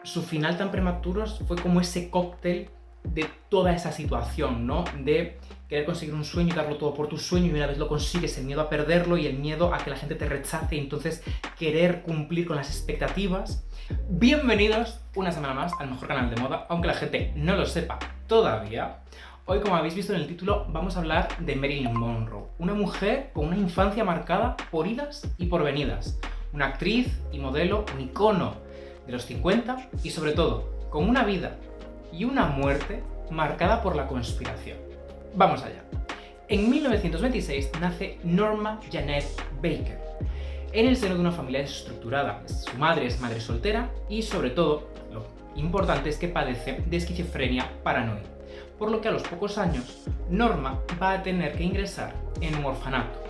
Su final tan prematuro fue como ese cóctel de toda esa situación, ¿no? De querer conseguir un sueño y darlo todo por tu sueño, y una vez lo consigues, el miedo a perderlo y el miedo a que la gente te rechace, y entonces querer cumplir con las expectativas. Bienvenidos una semana más al mejor canal de moda, aunque la gente no lo sepa todavía. Hoy, como habéis visto en el título, vamos a hablar de Marilyn Monroe, una mujer con una infancia marcada por idas y por venidas, una actriz y modelo, un icono de los 50 y sobre todo con una vida y una muerte marcada por la conspiración. Vamos allá. En 1926 nace Norma Jeanette Baker en el seno de una familia desestructurada. Su madre es madre soltera y sobre todo lo importante es que padece de esquizofrenia paranoide, por lo que a los pocos años Norma va a tener que ingresar en un orfanato.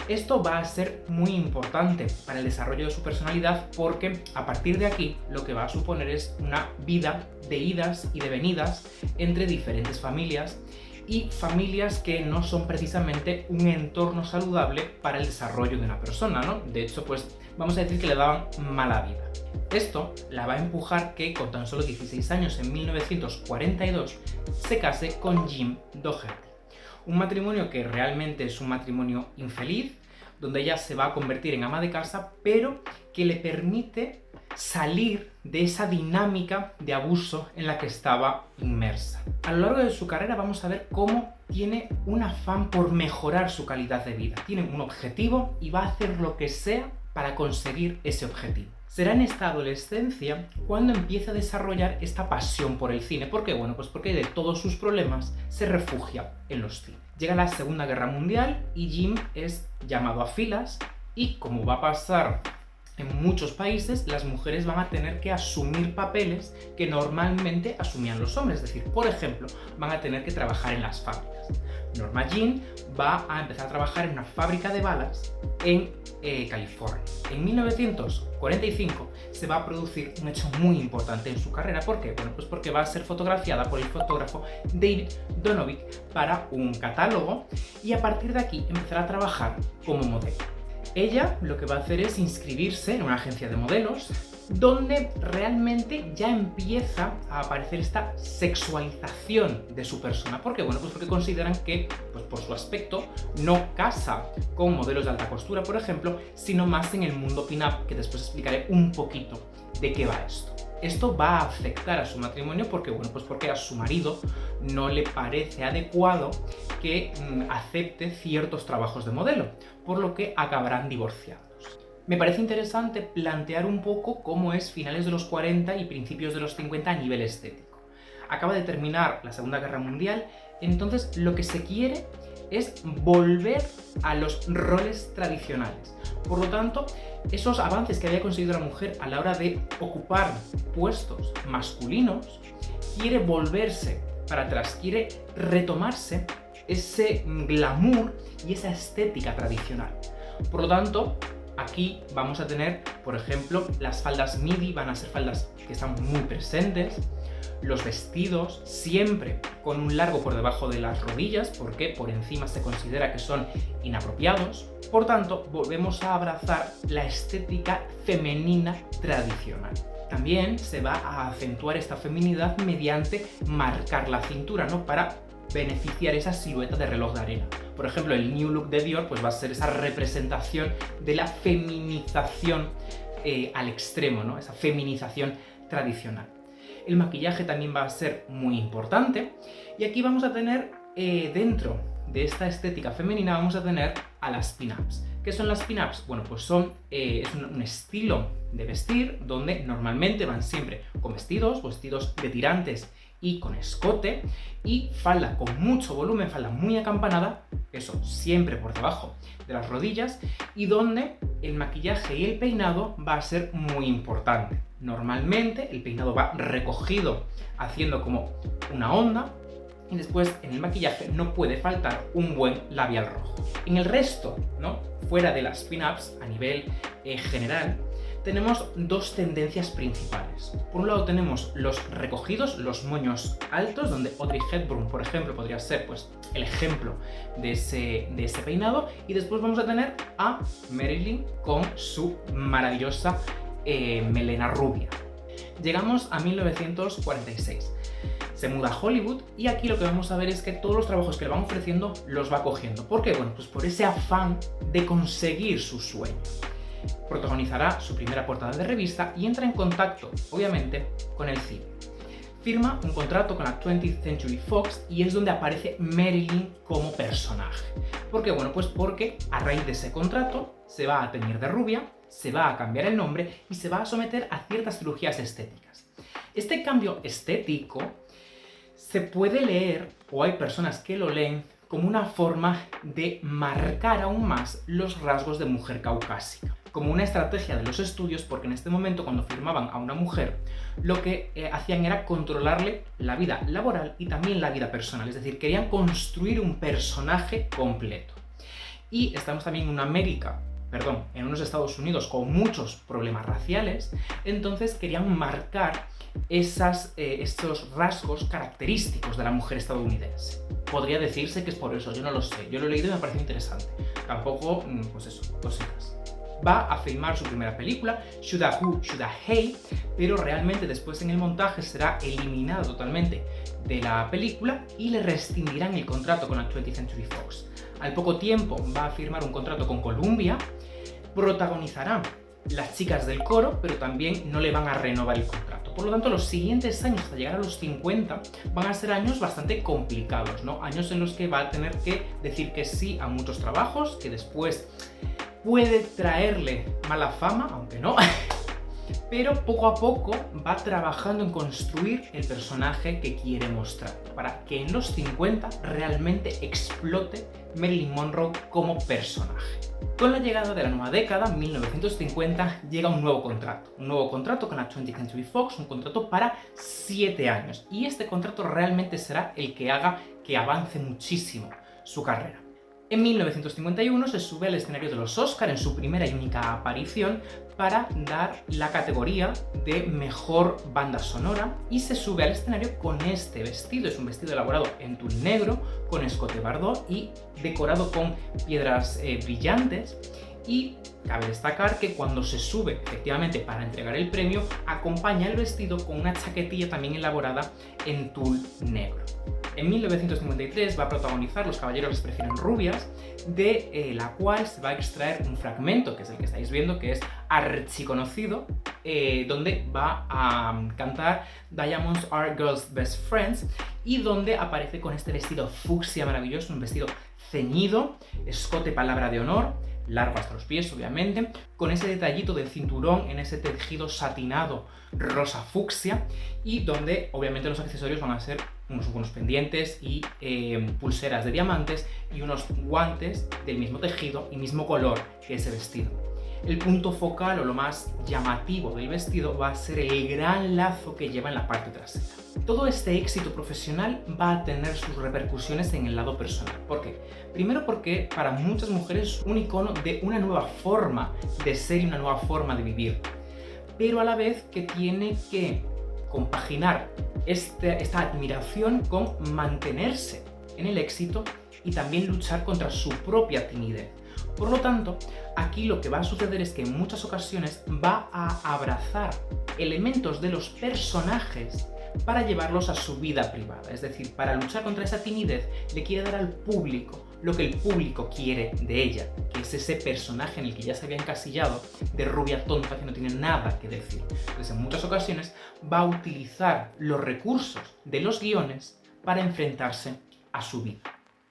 Esto va a ser muy importante para el desarrollo de su personalidad, porque a partir de aquí lo que va a suponer es una vida de idas y de venidas entre diferentes familias, y familias que no son precisamente un entorno saludable para el desarrollo de una persona, ¿no? De hecho, pues vamos a decir que le daban mala vida. Esto la va a empujar que con tan solo 16 años, en 1942, se case con Jim Doherty. Un matrimonio que realmente es un matrimonio infeliz, donde ella se va a convertir en ama de casa, pero que le permite salir de esa dinámica de abuso en la que estaba inmersa. A lo largo de su carrera vamos a ver cómo tiene un afán por mejorar su calidad de vida. Tiene un objetivo y va a hacer lo que sea para conseguir ese objetivo. Será en esta adolescencia cuando empieza a desarrollar esta pasión por el cine. ¿Por qué? Bueno, pues porque de todos sus problemas se refugia en los cines. Llega la Segunda Guerra Mundial y Jim es llamado a filas, y como va a pasar en muchos países, las mujeres van a tener que asumir papeles que normalmente asumían los hombres. Es decir, por ejemplo, van a tener que trabajar en las fábricas. Norma Jean va a empezar a trabajar en una fábrica de balas en California. En 1945 se va a producir un hecho muy importante en su carrera. ¿Por qué? Bueno, pues porque va a ser fotografiada por el fotógrafo David Donovic para un catálogo, y a partir de aquí empezará a trabajar como modelo. Ella lo que va a hacer es inscribirse en una agencia de modelos, donde realmente ya empieza a aparecer esta sexualización de su persona. ¿Por qué? Bueno, pues porque consideran que, pues por su aspecto, no casa con modelos de alta costura, por ejemplo, sino más en el mundo pin-up, que después explicaré un poquito de qué va esto. Esto va a afectar a su matrimonio porque, bueno, pues porque a su marido no le parece adecuado que acepte ciertos trabajos de modelo, por lo que acabarán divorciados. Me parece interesante plantear un poco cómo es finales de los 40 y principios de los 50 a nivel estético. Acaba de terminar la Segunda Guerra Mundial, entonces lo que se quiere es volver a los roles tradicionales. Por lo tanto, esos avances que había conseguido la mujer a la hora de ocupar puestos masculinos, quiere volverse para atrás, quiere retomarse ese glamour y esa estética tradicional. Por lo tanto, aquí vamos a tener, por ejemplo, las faldas midi van a ser faldas que están muy presentes, los vestidos siempre con un largo por debajo de las rodillas, porque por encima se considera que son inapropiados. Por tanto, volvemos a abrazar la estética femenina tradicional. También se va a acentuar esta feminidad mediante marcar la cintura, ¿no? Para beneficiar esa silueta de reloj de arena. Por ejemplo, el New Look de Dior pues va a ser esa representación de la feminización al extremo, ¿no? Esa feminización tradicional. El maquillaje también va a ser muy importante, y aquí vamos a tener, dentro de esta estética femenina, vamos a tener a las pin-ups. ¿Qué son las pin-ups? Bueno, pues es un estilo de vestir donde normalmente van siempre con vestidos de tirantes y con escote, y falda con mucho volumen, falda muy acampanada, eso siempre por debajo de las rodillas, y donde el maquillaje y el peinado va a ser muy importante. Normalmente el peinado va recogido haciendo como una onda, y después en el maquillaje no puede faltar un buen labial rojo. En el resto, ¿no?, fuera de las pin-ups, a nivel general, tenemos dos tendencias principales. Por un lado tenemos los recogidos, los moños altos, donde Audrey Hepburn, por ejemplo, podría ser pues el ejemplo de ese peinado, y después vamos a tener a Marilyn con su maravillosa melena rubia. Llegamos a 1946. Se muda a Hollywood y aquí lo que vamos a ver es que todos los trabajos que le van ofreciendo los va cogiendo. ¿Por qué? Bueno, pues por ese afán de conseguir su sueño. Protagonizará su primera portada de revista y entra en contacto, obviamente, con el cine. Firma un contrato con la 20th Century Fox y es donde aparece Marilyn como personaje. ¿Por qué? Bueno, pues porque a raíz de ese contrato se va a teñir de rubia, se va a cambiar el nombre y se va a someter a ciertas cirugías estéticas. Este cambio estético se puede leer, o hay personas que lo leen, como una forma de marcar aún más los rasgos de mujer caucásica. Como una estrategia de los estudios, porque en este momento cuando firmaban a una mujer, lo que hacían era controlarle la vida laboral y también la vida personal, es decir, querían construir un personaje completo. Y estamos también en unos Estados Unidos con muchos problemas raciales, entonces querían marcar estos rasgos característicos de la mujer estadounidense. Podría decirse que es por eso, yo no lo sé, yo lo he leído y me parece interesante. Tampoco, pues eso, cositas. Va a filmar su primera película, Shoulda Who, Shoulda Hey, pero realmente después en el montaje será eliminado totalmente de la película y le rescindirán el contrato con la 20th Century Fox. Al poco tiempo va a firmar un contrato con Columbia, protagonizará Las chicas del coro, pero también no le van a renovar el contrato. Por lo tanto, los siguientes años, hasta llegar a los 50, van a ser años bastante complicados, ¿no? Años en los que va a tener que decir que sí a muchos trabajos, que después puede traerle mala fama, aunque no, pero poco a poco va trabajando en construir el personaje que quiere mostrar, para que en los 50 realmente explote Marilyn Monroe como personaje. Con la llegada de la nueva década, 1950, llega un nuevo contrato con la 20th Century Fox, un contrato para 7 años, y este contrato realmente será el que haga que avance muchísimo su carrera. En 1951 se sube al escenario de los Oscar en su primera y única aparición para dar la categoría de Mejor Banda Sonora y se sube al escenario con este vestido. Es un vestido elaborado en tul negro, con escote bardot y decorado con piedras brillantes. Y cabe destacar que cuando se sube efectivamente para entregar el premio, acompaña el vestido con una chaquetilla también elaborada en tul negro. En 1953 va a protagonizar Los caballeros les prefieren rubias, de la cual se va a extraer un fragmento, que es el que estáis viendo, que es archiconocido, donde va a cantar Diamonds Are Girls' Best Friends y donde aparece con este vestido fucsia maravilloso, un vestido ceñido, escote palabra de honor, largo hasta los pies obviamente, con ese detallito del cinturón en ese tejido satinado rosa fucsia y donde obviamente los accesorios van a ser unos pendientes y pulseras de diamantes y unos guantes del mismo tejido y mismo color que ese vestido. El punto focal o lo más llamativo del vestido va a ser el gran lazo que lleva en la parte trasera. Todo este éxito profesional va a tener sus repercusiones en el lado personal. ¿Por qué? Primero porque para muchas mujeres es un icono de una nueva forma de ser y una nueva forma de vivir, pero a la vez que tiene que compaginar esta admiración con mantenerse en el éxito y también luchar contra su propia timidez. Por lo tanto, aquí lo que va a suceder es que en muchas ocasiones va a abrazar elementos de los personajes para llevarlos a su vida privada. Es decir, para luchar contra esa timidez, le quiere dar al público lo que el público quiere de ella, que es ese personaje en el que ya se había encasillado de rubia tonta que no tiene nada que decir. Entonces, en muchas ocasiones va a utilizar los recursos de los guiones para enfrentarse a su vida.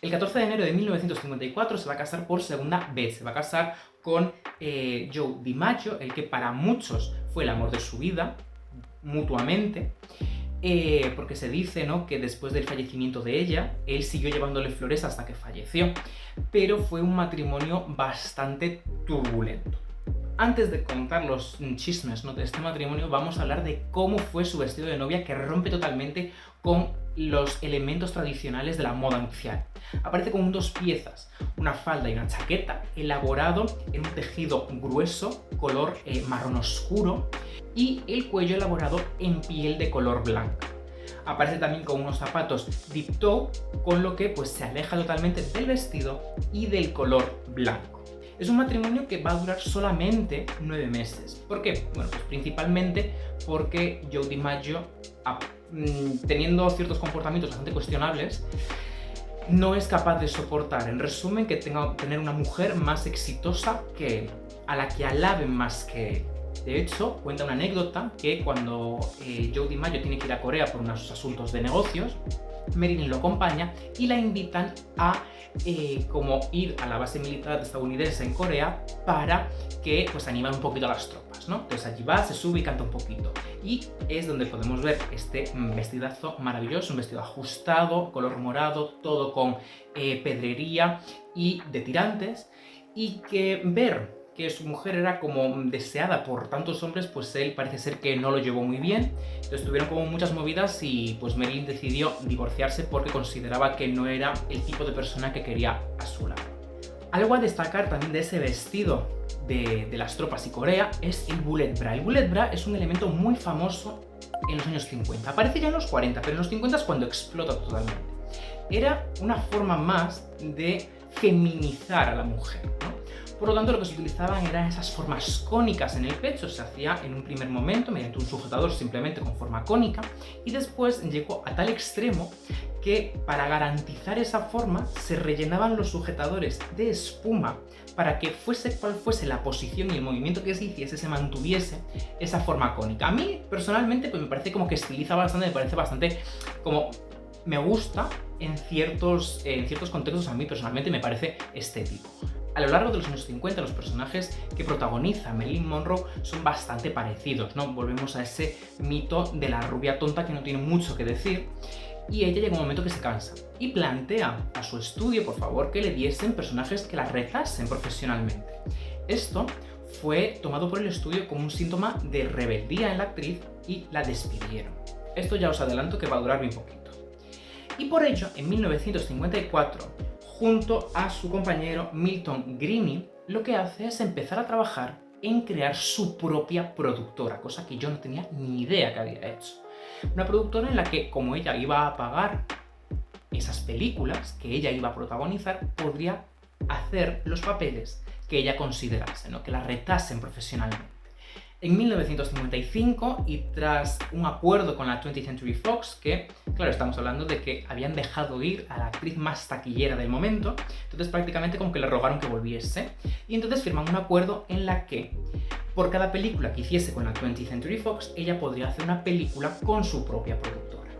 El 14 de enero de 1954 se va a casar por segunda vez. Se va a casar con Joe DiMaggio, el que para muchos fue el amor de su vida, mutuamente. Porque se dice, ¿no?, que después del fallecimiento de ella, él siguió llevándole flores hasta que falleció, pero fue un matrimonio bastante turbulento. Antes de contar los chismes, ¿no?, de este matrimonio, vamos a hablar de cómo fue su vestido de novia, que rompe totalmente con los elementos tradicionales de la moda nupcial. Aparece con dos piezas, una falda y una chaqueta, elaborado en un tejido grueso, color marrón oscuro, y el cuello elaborado en piel de color blanca. Aparece también con unos zapatos deep toe, con lo que pues se aleja totalmente del vestido y del color blanco. Es un matrimonio que va a durar solamente 9 meses. ¿Por qué? Bueno, pues principalmente porque Joe DiMaggio, teniendo ciertos comportamientos bastante cuestionables, no es capaz de soportar, en resumen, que tener una mujer más exitosa que él, a la que alaben más que él. De hecho, cuenta una anécdota que cuando Joe DiMaggio tiene que ir a Corea por unos asuntos de negocios, Marilyn lo acompaña y la invitan a como ir a la base militar estadounidense en Corea para que pues animar un poquito a las tropas, ¿no? Entonces allí va, se sube y canta un poquito. Y es donde podemos ver este vestidazo maravilloso, un vestido ajustado, color morado, todo con pedrería y de tirantes, y que ver que su mujer era como deseada por tantos hombres, pues él parece ser que no lo llevó muy bien. Entonces tuvieron como muchas movidas y pues Marilyn decidió divorciarse porque consideraba que no era el tipo de persona que quería a su lado. Algo a destacar también de ese vestido de las tropas y Corea es el bullet bra. El bullet bra es un elemento muy famoso en los años 50. Aparece ya en los 40, pero en los 50 es cuando explota totalmente. Era una forma más de feminizar a la mujer, ¿no? Por lo tanto, lo que se utilizaban eran esas formas cónicas en el pecho. Se hacía en un primer momento mediante un sujetador simplemente con forma cónica, y después llegó a tal extremo que para garantizar esa forma se rellenaban los sujetadores de espuma para que fuese cual fuese la posición y el movimiento que se hiciese, se mantuviese esa forma cónica. A mí personalmente pues me parece como que estiliza bastante, me parece bastante como... me gusta en ciertos contextos, a mí personalmente me parece estético. A lo largo de los años 50, los personajes que protagoniza Marilyn Monroe son bastante parecidos, ¿no? Volvemos a ese mito de la rubia tonta que no tiene mucho que decir, y ella llega un momento que se cansa y plantea a su estudio, por favor, que le diesen personajes que la retasen profesionalmente. Esto fue tomado por el estudio como un síntoma de rebeldía en la actriz y la despidieron. Esto ya os adelanto que va a durar muy poquito. Y por ello, en 1954, junto a su compañero Milton Greene, lo que hace es empezar a trabajar en crear su propia productora, cosa que yo no tenía ni idea que había hecho. Una productora en la que, como ella iba a pagar esas películas que ella iba a protagonizar, podría hacer los papeles que ella considerase, ¿no? Que la retasen profesionalmente. En 1955, y tras un acuerdo con la 20th Century Fox, que, claro, estamos hablando de que habían dejado ir a la actriz más taquillera del momento, entonces prácticamente como que le rogaron que volviese, y entonces firman un acuerdo en la que, por cada película que hiciese con la 20th Century Fox, ella podría hacer una película con su propia productora.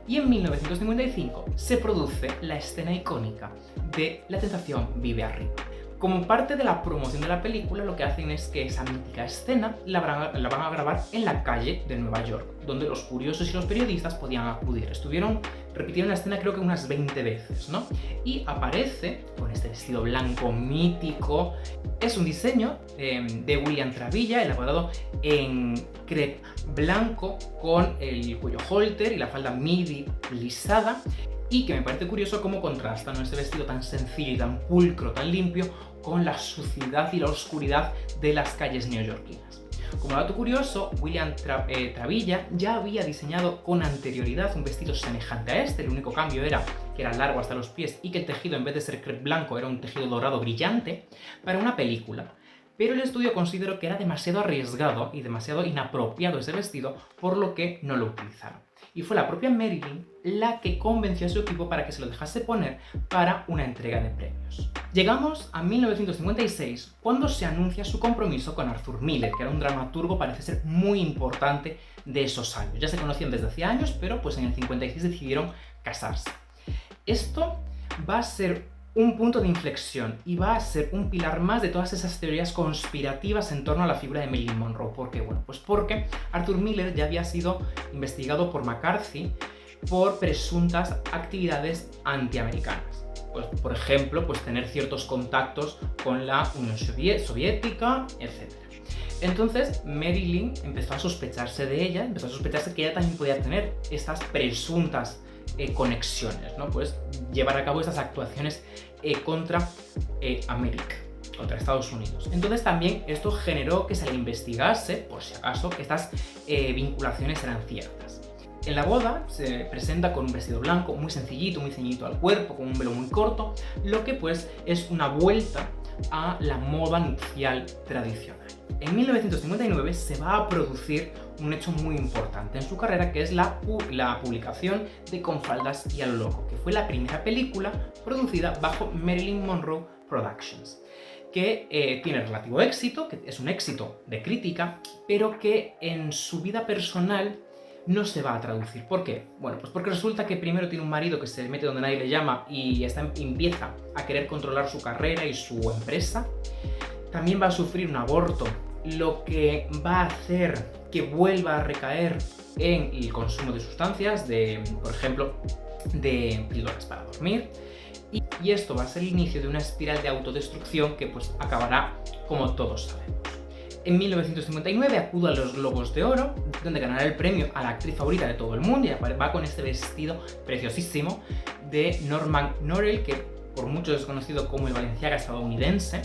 Y en 1955 se produce la escena icónica de La tentación vive arriba. Como parte de la promoción de la película, lo que hacen es que esa mítica escena la van a grabar en la calle de Nueva York, donde los curiosos y los periodistas podían acudir. Repitieron la escena creo que unas 20 veces, ¿no? Y aparece con este vestido blanco mítico. Es un diseño de William Travilla, elaborado en crepe blanco con el cuello halter y la falda midi lisada, y que me parece curioso cómo contrasta, ¿no? Ese vestido tan sencillo y tan pulcro, tan limpio, con la suciedad y la oscuridad de las calles neoyorquinas. Como dato curioso, William Travilla ya había diseñado con anterioridad un vestido semejante a este. El único cambio era que era largo hasta los pies y que el tejido, en vez de ser crepe blanco, era un tejido dorado brillante, para una película. Pero el estudio consideró que era demasiado arriesgado y demasiado inapropiado ese vestido, por lo que no lo utilizaron. Y fue la propia Marilyn la que convenció a su equipo para que se lo dejase poner para una entrega de premios. Llegamos a 1956, cuando se anuncia su compromiso con Arthur Miller, que era un dramaturgo, parece ser muy importante de esos años. Ya se conocían desde hacía años, pero pues en el 56 decidieron casarse. Esto va a ser un punto de inflexión y va a ser un pilar más de todas esas teorías conspirativas en torno a la figura de Marilyn Monroe. ¿Por qué? Bueno, pues porque Arthur Miller ya había sido investigado por McCarthy por presuntas actividades antiamericanas. Pues, por ejemplo, pues tener ciertos contactos con la Unión Soviética, etc. Entonces Marilyn empezó a sospecharse de ella, empezó a sospecharse que ella también podía tener estas presuntas conexiones, ¿no? Pues llevar a cabo estas actuaciones contra América, contra Estados Unidos. Entonces también esto generó que se le investigase, por si acaso, que estas vinculaciones eran ciertas. En la boda se presenta con un vestido blanco muy sencillito, muy ceñidito al cuerpo, con un velo muy corto, lo que pues es una vuelta a la moda nupcial tradicional. En 1959 se va a producir un hecho muy importante en su carrera, que es la publicación de Con faldas y a lo loco, que fue la primera película producida bajo Marilyn Monroe Productions, que tiene relativo éxito, que es un éxito de crítica, pero que en su vida personal no se va a traducir. ¿Por qué? Bueno, pues porque resulta que primero tiene un marido que se mete donde nadie le llama y empieza a querer controlar su carrera y su empresa. También va a sufrir un aborto, lo que va a hacer que vuelva a recaer en el consumo de sustancias, por ejemplo, de píldoras para dormir. Y esto va a ser el inicio de una espiral de autodestrucción que pues acabará como todos sabemos. En 1959 acude a los Globos de Oro, donde ganará el premio a la actriz favorita de todo el mundo, y va con este vestido preciosísimo de Norman Norell, que por muchos es conocido como el Balenciaga estadounidense,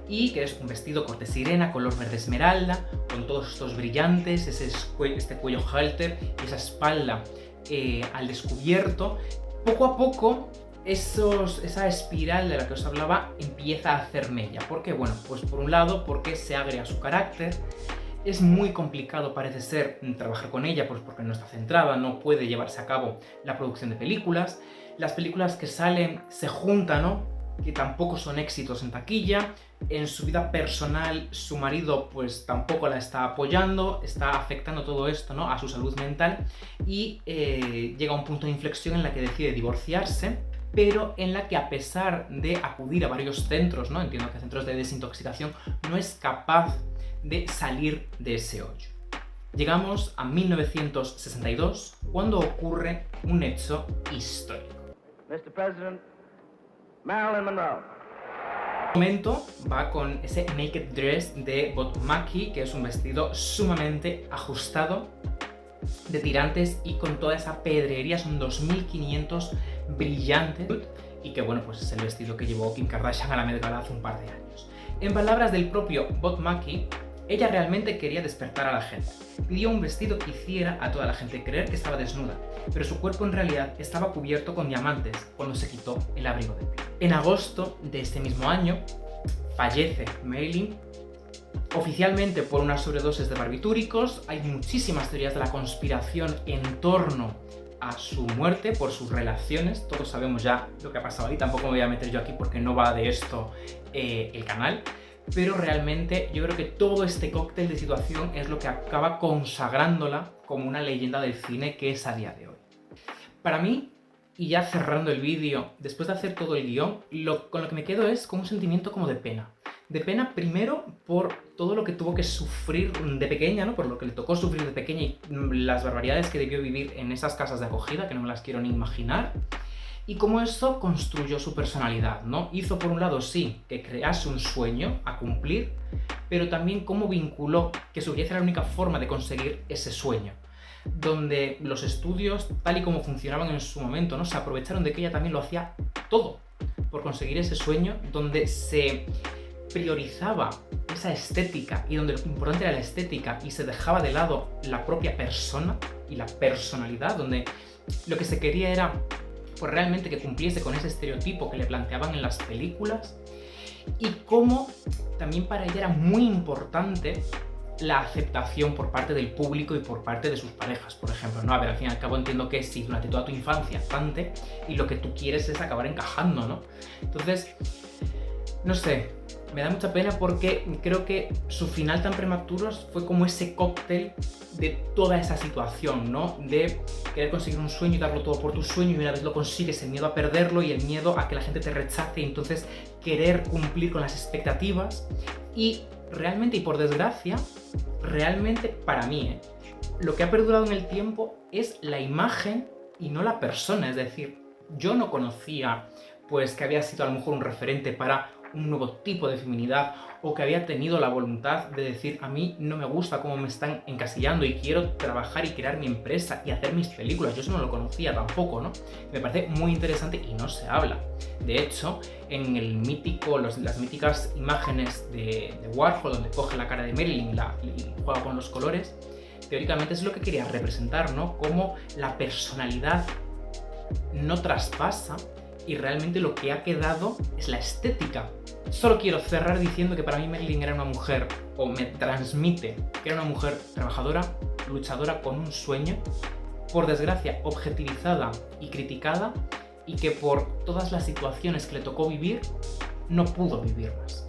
y que es un vestido corte sirena, color verde esmeralda, con todos estos brillantes, este cuello halter y esa espalda al descubierto. Poco a poco esa espiral de la que os hablaba empieza a hacer mella. ¿Por qué? Bueno, pues por un lado porque se agrega su carácter. Es muy complicado, parece ser, trabajar con ella, pues porque no está centrada, no puede llevarse a cabo la producción de películas. Las películas que salen se juntan, ¿no?, que tampoco son éxitos en taquilla. En su vida personal, su marido pues tampoco la está apoyando, está afectando todo esto, ¿no?, a su salud mental, y llega a un punto de inflexión en la que decide divorciarse, pero en la que, a pesar de acudir a varios centros, ¿no?, entiendo que centros de desintoxicación, no es capaz de salir de ese hoyo. Llegamos a 1962, cuando ocurre un hecho histórico. Mr. President, Marilyn Monroe. En este momento va con ese naked dress de Bob Mackie, que es un vestido sumamente ajustado, de tirantes y con toda esa pedrería. Son 2500 brillantes, y que bueno, pues es el vestido que llevó Kim Kardashian a la Met Gala hace un par de años. En palabras del propio Bob Mackie, ella realmente quería despertar a la gente. Pidió un vestido que hiciera a toda la gente creer que estaba desnuda, pero su cuerpo en realidad estaba cubierto con diamantes cuando se quitó el abrigo de piel. En agosto de este mismo año fallece Marilyn, oficialmente por una sobredosis de barbitúricos. Hay muchísimas teorías de la conspiración en torno a su muerte por sus relaciones. Todos sabemos ya lo que ha pasado ahí, tampoco me voy a meter yo aquí porque no va de esto el canal. Pero realmente yo creo que todo este cóctel de situación es lo que acaba consagrándola como una leyenda del cine que es a día de hoy. Para mí, y ya cerrando el vídeo, después de hacer todo el guión, con lo que me quedo es con un sentimiento como de pena. De pena primero por todo lo que tuvo que sufrir de pequeña, ¿no?, por lo que le tocó sufrir de pequeña y las barbaridades que debió vivir en esas casas de acogida, que no me las quiero ni imaginar. Y cómo eso construyó su personalidad, ¿no? Hizo, por un lado, sí, que crease un sueño a cumplir, pero también cómo vinculó que su belleza era la única forma de conseguir ese sueño. Donde los estudios, tal y como funcionaban en su momento, ¿no?, se aprovecharon de que ella también lo hacía todo por conseguir ese sueño, donde se priorizaba esa estética y donde lo importante era la estética y se dejaba de lado la propia persona y la personalidad, donde lo que se quería era pues realmente que cumpliese con ese estereotipo que le planteaban en las películas. Y cómo también para ella era muy importante la aceptación por parte del público y por parte de sus parejas, por ejemplo, ¿no? A ver, al fin y al cabo entiendo que sí, durante toda tu infancia, bastante, y lo que tú quieres es acabar encajando, ¿no? Entonces, no sé, me da mucha pena porque creo que su final tan prematuro fue como ese cóctel de toda esa situación, ¿no? De querer conseguir un sueño y darlo todo por tu sueño, y una vez lo consigues, el miedo a perderlo y el miedo a que la gente te rechace, y entonces querer cumplir con las expectativas. Y realmente, y por desgracia, realmente para mí, lo que ha perdurado en el tiempo es la imagen y no la persona. Es decir, yo no conocía pues que había sido a lo mejor un referente para un nuevo tipo de feminidad, o que había tenido la voluntad de decir: a mí no me gusta cómo me están encasillando y quiero trabajar y crear mi empresa y hacer mis películas. Yo eso no lo conocía tampoco, ¿no? Me parece muy interesante y no se habla. De hecho, en el mítico, las míticas imágenes de Warhol, donde coge la cara de Marilyn y juega con los colores, teóricamente es lo que quería representar, ¿no? Cómo la personalidad no traspasa y realmente lo que ha quedado es la estética. Solo quiero cerrar diciendo que para mí Marilyn era una mujer, o me transmite que era una mujer trabajadora, luchadora con un sueño, por desgracia objetivizada y criticada, y que por todas las situaciones que le tocó vivir, no pudo vivirlas.